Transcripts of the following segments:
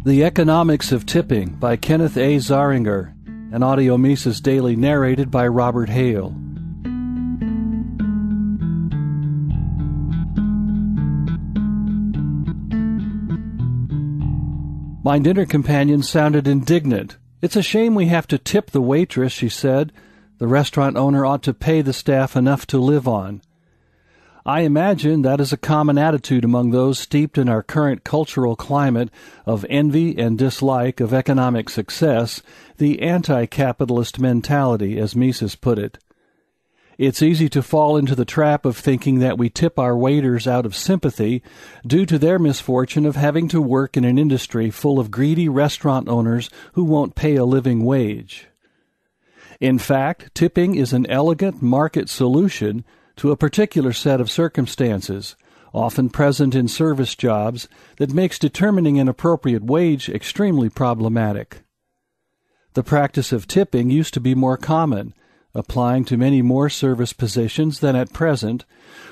The Economics of Tipping by Kenneth A. Zahringer, an audio Mises Daily narrated by Robert Hale. My dinner companion sounded indignant. "It's a shame we have to tip the waitress," she said. "The restaurant owner ought to pay the staff enough to live on." I imagine that is a common attitude among those steeped in our current cultural climate of envy and dislike of economic success, the anti-capitalist mentality, as Mises put it. It's easy to fall into the trap of thinking that we tip our waiters out of sympathy due to their misfortune of having to work in an industry full of greedy restaurant owners who won't pay a living wage. In fact, tipping is an elegant market solution to a particular set of circumstances, often present in service jobs, that makes determining an appropriate wage extremely problematic. The practice of tipping used to be more common, applying to many more service positions than at present,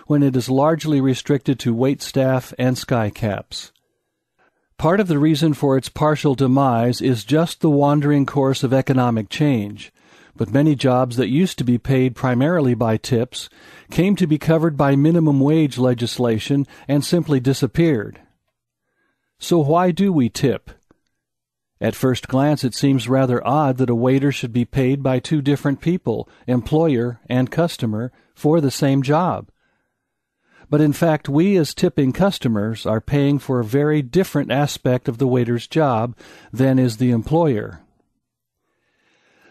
when it is largely restricted to waitstaff and skycaps. Part of the reason for its partial demise is just the wandering course of economic change, but many jobs that used to be paid primarily by tips came to be covered by minimum wage legislation and simply disappeared. So why do we tip? At first glance, it seems rather odd that a waiter should be paid by two different people, employer and customer, for the same job. But in fact, we as tipping customers are paying for a very different aspect of the waiter's job than is the employer.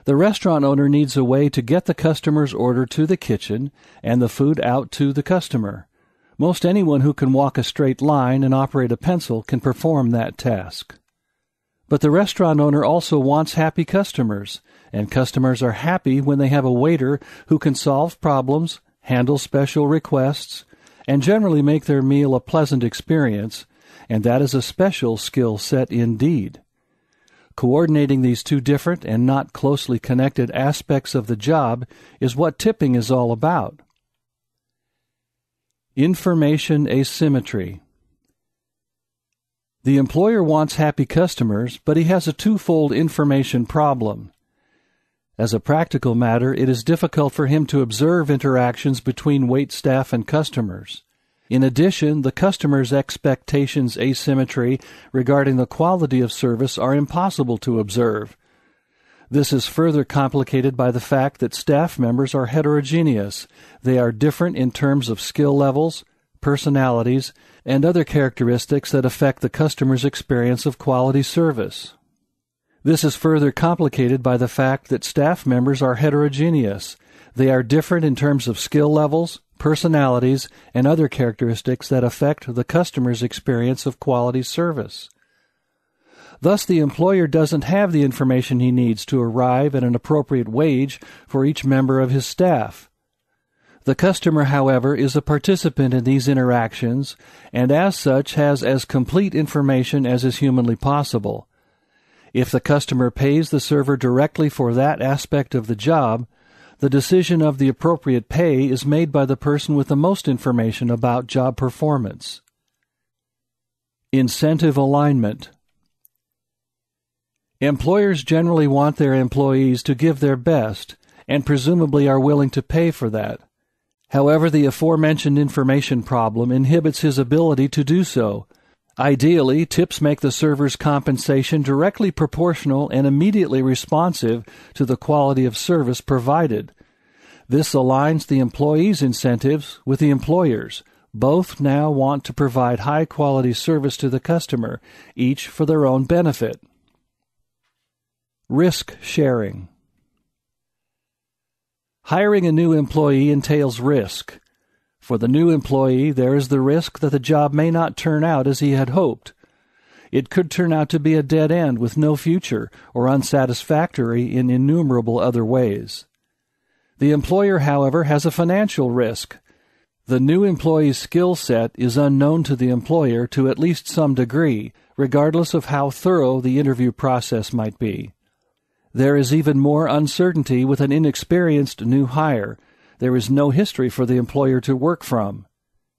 The restaurant owner needs a way to get the customer's order to the kitchen and the food out to the customer. Most anyone who can walk a straight line and operate a pencil can perform that task. But the restaurant owner also wants happy customers, and customers are happy when they have a waiter who can solve problems, handle special requests, and generally make their meal a pleasant experience, and that is a special skill set indeed. Coordinating these two different and not closely connected aspects of the job is what tipping is all about. Information asymmetry. The employer wants happy customers, but he has a twofold information problem. As a practical matter, it is difficult for him to observe interactions between waitstaff and customers. In addition, the customer's expectations asymmetry regarding the quality of service are impossible to observe. This is further complicated by the fact that staff members are heterogeneous. They are different in terms of skill levels, personalities, and other characteristics that affect the customer's experience of quality service. This is further complicated by the fact that staff members are heterogeneous. They are different in terms of skill levels, personalities, and other characteristics that affect the customer's experience of quality service. Thus, the employer doesn't have the information he needs to arrive at an appropriate wage for each member of his staff. The customer, however, is a participant in these interactions, and as such has as complete information as is humanly possible. If the customer pays the server directly for that aspect of the job, the decision of the appropriate pay is made by the person with the most information about job performance. Incentive alignment. Employers generally want their employees to give their best, and presumably are willing to pay for that. However, the aforementioned information problem inhibits his ability to do so. Ideally, tips make the server's compensation directly proportional and immediately responsive to the quality of service provided. This aligns the employee's incentives with the employer's. Both now want to provide high-quality service to the customer, each for their own benefit. Risk sharing. Hiring a new employee entails risk. For the new employee, there is the risk that the job may not turn out as he had hoped. It could turn out to be a dead end with no future or unsatisfactory in innumerable other ways. The employer, however, has a financial risk. The new employee's skill set is unknown to the employer to at least some degree, regardless of how thorough the interview process might be. There is even more uncertainty with an inexperienced new hire. There is no history for the employer to work from.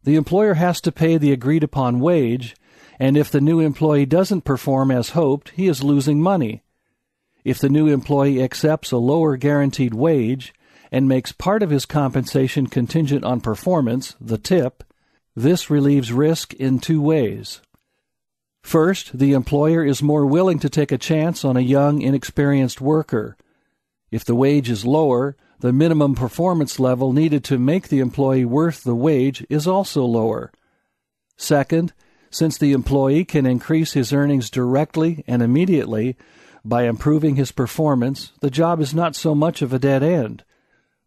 The employer has to pay the agreed-upon wage, and if the new employee doesn't perform as hoped, he is losing money. If the new employee accepts a lower guaranteed wage and makes part of his compensation contingent on performance, the tip, this relieves risk in two ways. First, the employer is more willing to take a chance on a young, inexperienced worker. If the wage is lower, the minimum performance level needed to make the employee worth the wage is also lower. Second, since the employee can increase his earnings directly and immediately by improving his performance, the job is not so much of a dead end.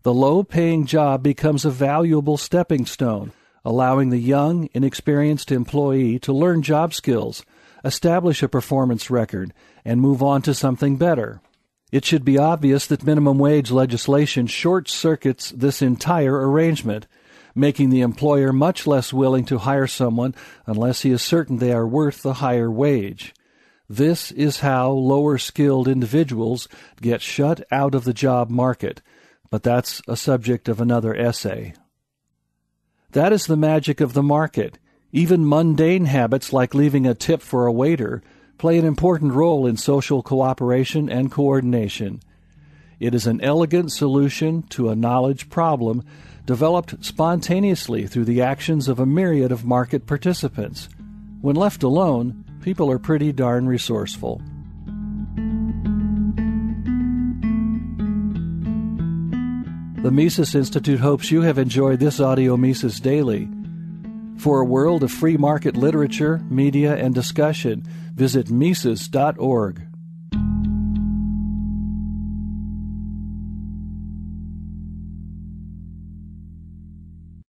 The low-paying job becomes a valuable stepping stone, allowing the young, inexperienced employee to learn job skills, establish a performance record, and move on to something better. It should be obvious that minimum wage legislation short-circuits this entire arrangement, making the employer much less willing to hire someone unless he is certain they are worth the higher wage. This is how lower-skilled individuals get shut out of the job market, but that's a subject of another essay. That is the magic of the market. Even mundane habits like leaving a tip for a waiter play an important role in social cooperation and coordination. It is an elegant solution to a knowledge problem developed spontaneously through the actions of a myriad of market participants. When left alone, people are pretty darn resourceful. The Mises Institute hopes you have enjoyed this audio Mises Daily. For a world of free market literature, media, and discussion, visit Mises.org.